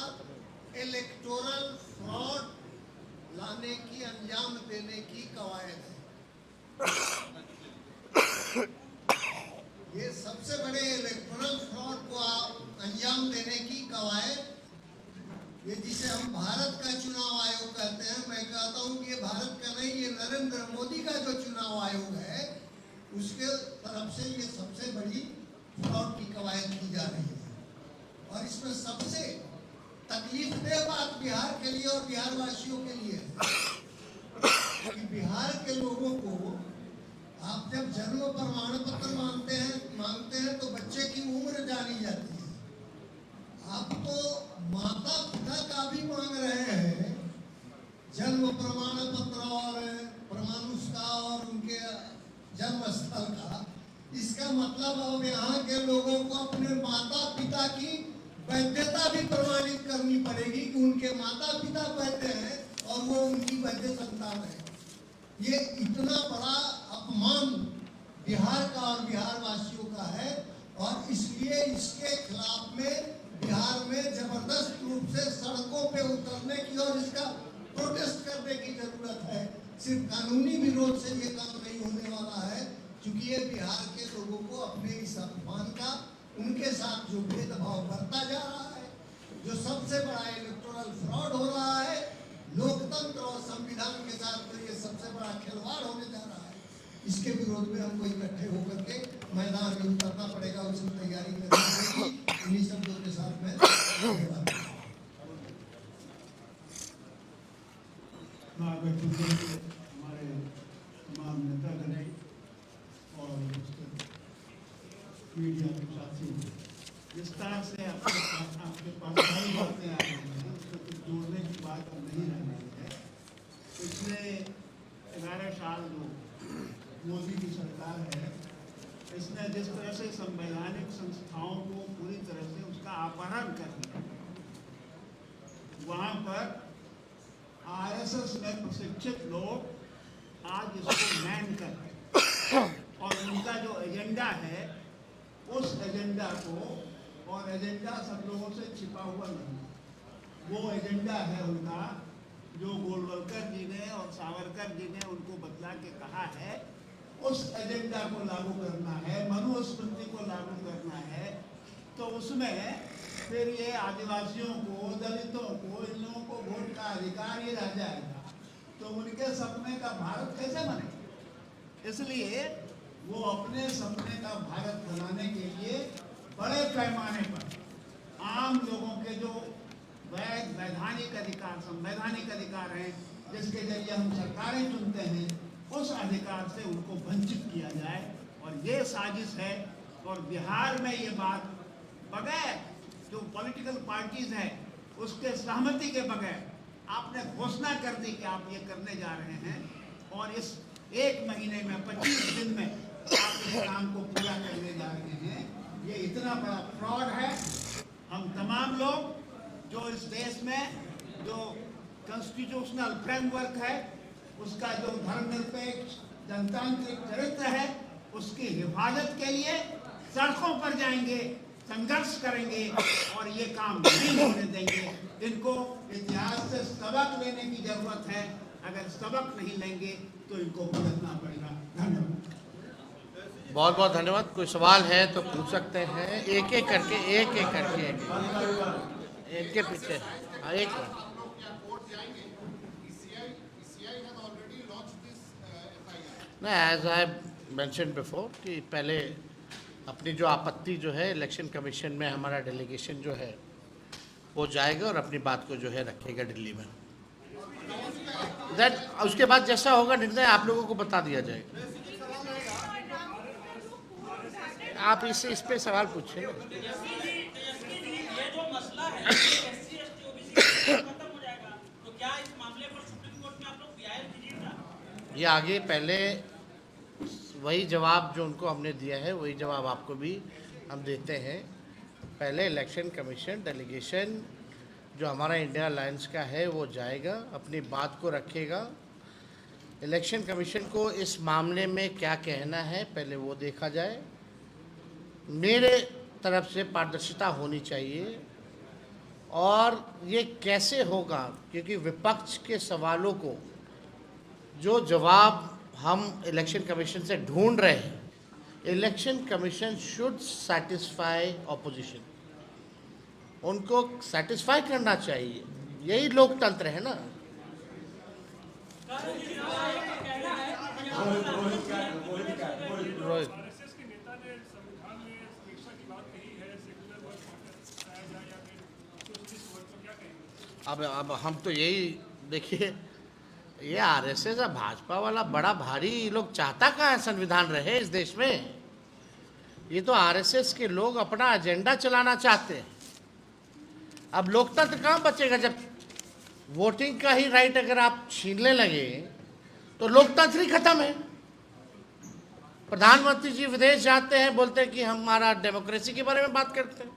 इलेक्टोरल फ्रॉड लाने की, अंजाम देने की कवायद है। ये सबसे बड़े इलेक्टोरल फ्रॉड को अंजाम देने की कवायद, ये जिसे हम भारत का चुनाव आयोग कहते हैं, मैं कहता हूं कि ये भारत का नहीं, ये नरेंद्र मोदी का जो चुनाव आयोग है उसके तरफ से ये सबसे बड़ी फ्रॉड की कवायद की जा रही है। और इसमें सबसे तकलीफदेह बात बिहार के लिए और बिहार वासियों के लिए है कि बिहार के लोगों को आप जब जन्म प्रमाण पत्र मांगते हैं तो बच्चे की उम्र जानी जाती है। आप तो माता पिता का भी मांग रहे हैं, जन्म प्रमाण पत्र और प्रमाणुष का और उनके जन्म स्थल का। इसका मतलब अब यहाँ के लोगों को अपने माता पिता की वैधता भी प्रमाणित करनी पड़ेगी कि उनके माता पिता वैध हैं और वो उनकी वैध संतान है। ये इतना बड़ा अपमान बिहार का और बिहार वासियों का है, और इसलिए इसके खिलाफ में बिहार में जबरदस्त रूप से सड़कों पे उतरने की और इसका प्रोटेस्ट करने की जरूरत है। सिर्फ कानूनी विरोध से ये काम नहीं होने वाला है, क्योंकि ये बिहार के लोगों को अपने इस अपमान का, उनके साथ जो भेदभाव बढ़ता जा रहा है, जो सबसे बड़ा इलेक्टोरल फ्रॉड हो रहा है, लोकतंत्र और संविधान के साथ तो ये सबसे बड़ा खिलवाड़ होने जा रहा है। इसके विरोध में हमको इकट्ठे होकर के मैदान में उतरना पड़ेगा, उसकी तैयारी करनी पड़ेगी। इन्हीं शब्दों के साथ मैं धन्यवाद। हमारे तमाम नेतागण और मीडिया के साथी विस्तार से आपके पास सारी बातें आ रही हैं, उसको कुछ जोड़ने की बात अब नहीं रह गई है। पिछले 11 साल जो मोदी की सरकार है, इसने जिस तरह से संवैधानिक संस्थाओं को पूरी तरह से उसका अपहरण कर दिया, वहाँ पर RSS में प्रशिक्षित लोग आज इसको मैन कर रहे हैं, और उनका जो एजेंडा है उस एजेंडा को, और एजेंडा सब लोगों से छिपा हुआ नहीं, वो एजेंडा है उनका जो गोलवलकर जी ने और सावरकर जी ने उनको बतला के कहा है, उस एजेंडा को लागू करना है, मनुस्मृति को लागू करना है। तो उसमें फिर ये आदिवासियों को, दलितों को, इन लोगों को वोट का अधिकार ही रह जाएगा, तो उनके सपने का भारत कैसे बनेगा? इसलिए वो अपने सपने का भारत बनाने के लिए बड़े पैमाने पर आम लोगों के जो वैधानिक अधिकार, संवैधानिक अधिकार हैं, जिसके जरिए हम सरकारें चुनते हैं, उस अधिकार से उनको वंचित किया जाए। और ये साजिश है। और बिहार में ये बात बगैर जो पॉलिटिकल पार्टीज हैं उसके सहमति के बगैर आपने घोषणा कर दी कि आप ये करने जा रहे हैं, और इस 1 महीने में 25 दिन में आप इस काम को पूरा करने जा रहे हैं। ये इतना बड़ा फ्रॉड है। हम तमाम लोग जो इस देश में जो कॉन्स्टिट्यूशनल फ्रेमवर्क है, उसका जो धर्मनिरपेक्ष जनतांत्रिक चरित्र है, उसकी हिफाजत के लिए सड़कों पर जाएंगे, संघर्ष करेंगे और ये काम नहीं होने देंगे। इनको इतिहास से सबक लेने की जरूरत है। अगर सबक नहीं लेंगे तो इनको बदलना पड़ेगा। धन्यवाद। बहुत बहुत धन्यवाद। कोई सवाल है तो पूछ सकते हैं, एक एक करके एक के पीछे। एक नहीं, एज आई मेंशन बिफोर कि पहले अपनी जो आपत्ति जो है इलेक्शन कमीशन में हमारा डेलीगेशन जो है वो जाएगा और अपनी बात को जो है रखेगा दिल्ली में। दैट उसके बाद जैसा होगा निर्णय आप लोगों को बता दिया जाएगा। आप इस पे सवाल पूछिए। ये जो मसला है SC ST OBC खत्म हो जाएगा, तो क्या इस मामले पर सुप्रीम ये आगे पहले वही जवाब जो उनको हमने दिया है वही जवाब आपको भी हम देते हैं। पहले इलेक्शन कमीशन डेलीगेशन जो हमारा इंडिया अलायंस का है वो जाएगा, अपनी बात को रखेगा। इलेक्शन कमीशन को इस मामले में क्या कहना है पहले वो देखा जाए। मेरे तरफ से पारदर्शिता होनी चाहिए और ये कैसे होगा, क्योंकि विपक्ष के सवालों को जो जवाब हम इलेक्शन कमीशन से ढूंढ रहे हैं, election commission should satisfy opposition, उनको सेटिस्फाई करना चाहिए। यही लोकतंत्र है ना। रोहित, अब हम तो यही देखिए, ये आरएसएस और भाजपा वाला बड़ा भारी लोग चाहता कहाँ है संविधान रहे इस देश में। ये तो आरएसएस के लोग अपना एजेंडा चलाना चाहते हैं। अब लोकतंत्र कहाँ बचेगा जब वोटिंग का ही राइट अगर आप छीनने लगे तो लोकतंत्र ही खत्म है। प्रधानमंत्री जी विदेश जाते हैं, बोलते हैं कि हमारा डेमोक्रेसी के बारे में बात करते हैं।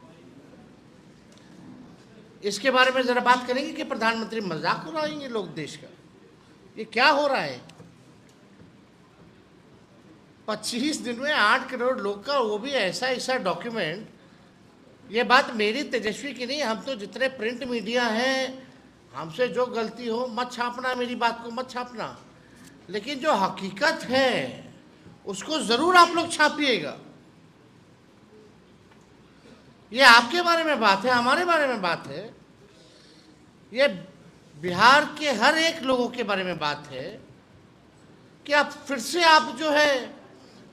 इसके बारे में जरा बात करेंगे कि प्रधानमंत्री मजाक उड़ाएंगे लोग देश का। ये क्या हो रहा है? 25 दिन में 8 करोड़ लोग का, वो भी ऐसा डॉक्यूमेंट। ये बात मेरी तेजस्वी की नहीं, हम तो जितने प्रिंट मीडिया हैं, हमसे जो गलती हो मत छापना, मेरी बात को मत छापना, लेकिन जो हकीकत है उसको जरूर आप लोग छापिएगा। ये आपके बारे में बात है, हमारे बारे में बात है, ये बिहार के हर एक लोगों के बारे में बात है कि आप फिर से आप जो है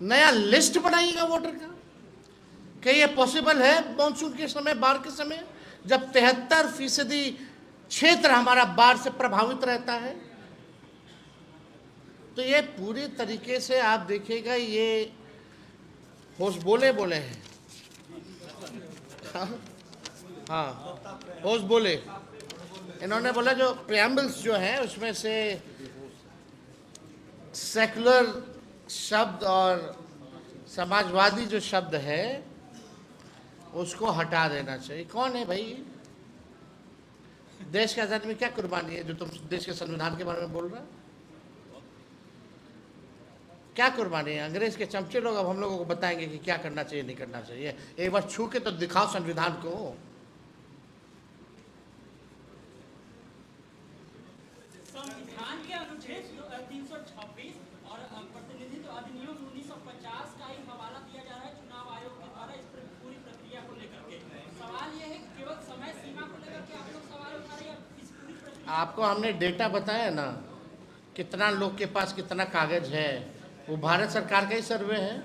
नया लिस्ट बनाइएगा वोटर का। क्या ये पॉसिबल है मानसून के समय, बाढ़ के समय, जब 73% क्षेत्र हमारा बाढ़ से प्रभावित रहता है? तो ये पूरी तरीके से आप देखिएगा, ये होश बोले हैं। हाँ, होश बोले। इन्होंने बोला जो प्रियम्बल्स जो हैं उसमें से सेकुलर शब्द और समाजवादी जो शब्द है उसको हटा देना चाहिए। कौन है भाई? देश की आजादी में क्या कुर्बानी है जो तुम देश के संविधान के बारे में बोल रहे हो? क्या कुर्बानी है? अंग्रेज के चमचे लोग अब हम लोगों को बताएंगे कि क्या करना चाहिए नहीं करना चाहिए। एक बार छू के तो दिखाओ संविधान को। संविधान के अनुच्छेद 326 और प्रतिनिधित्व अधिनियम 1950 का ही हवाला दिया जा रहा है चुनाव आयोग के द्वारा इस पूरी प्रक्रिया को लेकर के। सवाल यह है कि केवल समय सीमा को लेकर के आप लोग सवाल उठा रहे हैं। इस पूरी प्रक्रिया आपको हमने डेटा बताया ना, कितना लोग के पास कितना कागज है, वो भारत सरकार का ही सर्वे है।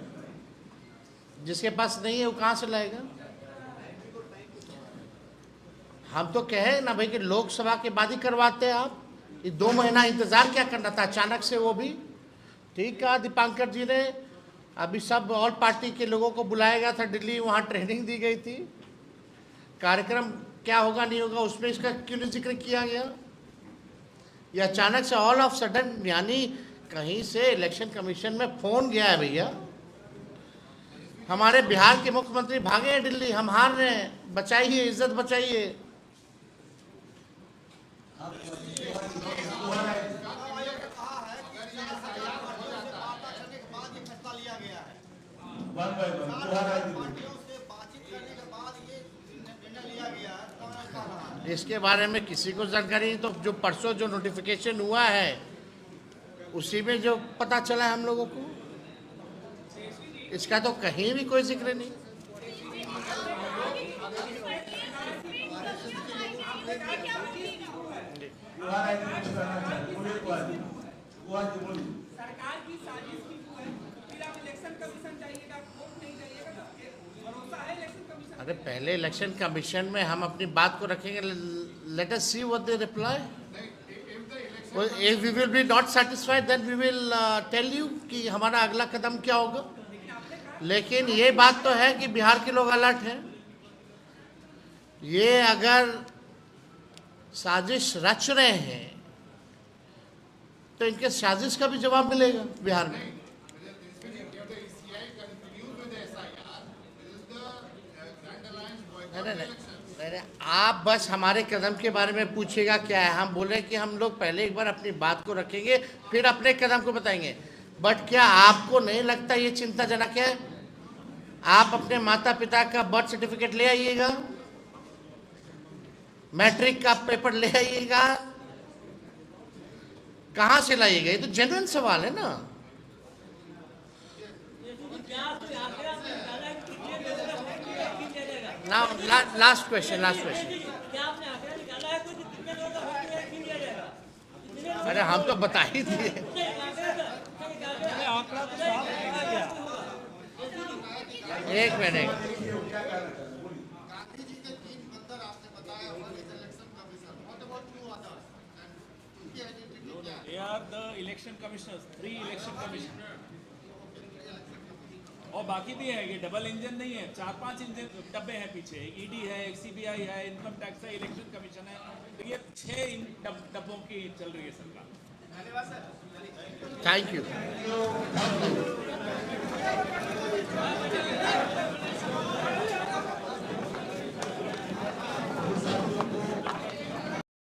जिसके पास नहीं है वो कहाँ से लाएगा? हम तो कहे ना भाई कि लोकसभा के बाद ही करवाते हैं आप। ये 2 महीना इंतजार क्या करना था अचानक से? वो भी ठीक कहा दीपांकर जी ने। अभी सब ऑल पार्टी के लोगों को बुलाया गया था दिल्ली, वहाँ ट्रेनिंग दी गई थी। कार्यक्रम क्या होगा नहीं होगा उसमें इसका क्यों नहीं जिक्र किया गया? ये अचानक से ऑल ऑफ सडन, यानी कहीं से इलेक्शन कमीशन में फोन गया है भैया। हमारे बिहार के मुख्यमंत्री भागे हैं दिल्ली, हम हार रहे हैं, बचाइए, इज्जत बचाइए। इसके बारे में किसी को जानकारी नहीं। तो जो परसों जो नोटिफिकेशन हुआ है उसी में जो पता चला है हम लोगों को, इसका तो कहीं भी कोई जिक्र नहीं। सरकार की साजिश की है, फिर आप इलेक्शन कमीशन जाइएगा, वोट नहीं जाइएगा, तो भरोसा है इलेक्शन कमीशन? अरे पहले इलेक्शन कमीशन में हम अपनी बात को रखेंगे। Let us see what they reply. If we will be not satisfied, then we will tell you कि हमारा अगला कदम क्या होगा। लेकिन ये बात तो है कि बिहार के लोग अलर्ट हैं। ये अगर साजिश रच रहे हैं तो इनके साजिश का भी जवाब मिलेगा बिहार में। नहीं, आप बस हमारे कदम के बारे में पूछिएगा क्या है, हम बोले कि हम लोग पहले एक बार अपनी बात को रखेंगे फिर अपने कदम को बताएंगे। बट क्या आपको नहीं लगता ये चिंताजनक है? आप अपने माता पिता का बर्थ सर्टिफिकेट ले आइएगा, मैट्रिक का पेपर ले आइएगा, कहां से लाइएगा? ये तो जेन्युइन सवाल है ना। लास्ट क्वेश्चन अरे हम तो बता ही दिए। एक minute, They are the election commissioners, 3 election commissioners. और बाकी भी है, ये डबल इंजन नहीं है, 4-5 इंजन डब्बे हैं पीछे, ईडी है, सीबीआई है, इनकम टैक्स है, इलेक्शन कमीशन है, तो ये 6 डब्बों की चल रही है सरकार। धन्यवाद सर। Thank you.